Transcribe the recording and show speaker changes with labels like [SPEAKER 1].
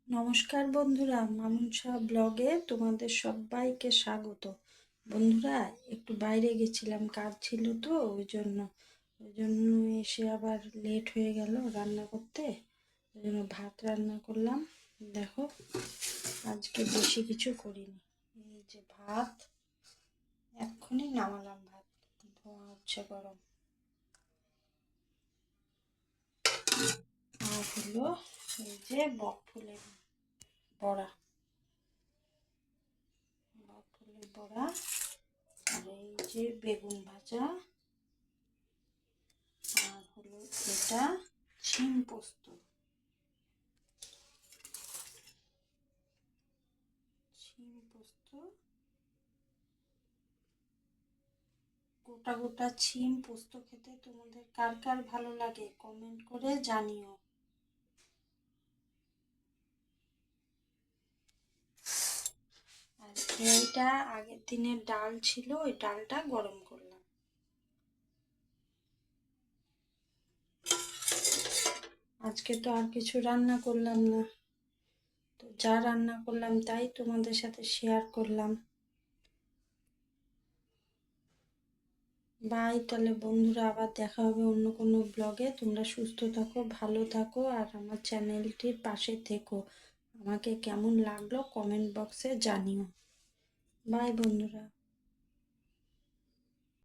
[SPEAKER 1] নমস্কার বন্ধুরা, মামুন শাহ ব্লগে তোমাদের সবাইকে স্বাগত। বন্ধুরা, একটু বাইরে গেছিলাম, কাজ ছিল তো ওই জন্য এসে আবার লেট হয়ে গেল রান্না করতে। ওই জন্য ভাত রান্না করলাম। দেখো, আজকে বেশি কিছু করিনি। এই যে ভাত, এক্ষুনি নামালাম। ভাত ধোয়া হচ্ছে গরম। আর হলো এই যে বকফুলের বড়া, বকফুলের বড়া। আর এই যে বেগুন ভাজা। আর হলো এটা শিম পোস্ত। শিম পোস্ত, গোটা গোটা শিম পোস্ত খেতে তোমাদের কার কার ভালো লাগে কমেন্ট করে জানিও। আর এইটা আগের দিনের ডাল ছিল, ওই ডালটা গরম করলাম। আজকে তো আর কিছু রান্না করলাম না, তো যা রান্না করলাম তাই তোমাদের সাথে শেয়ার করলাম। বাই, তাহলে বন্ধুরা, আবার দেখা হবে অন্য কোনো ব্লগে। তোমরা সুস্থ থাকো, ভালো থাকো, আর আমার চ্যানেলটির পাশে থেকো। আমাকে কেমন লাগলো কমেন্ট বক্সে জানিও। বাই বন্ধুরা।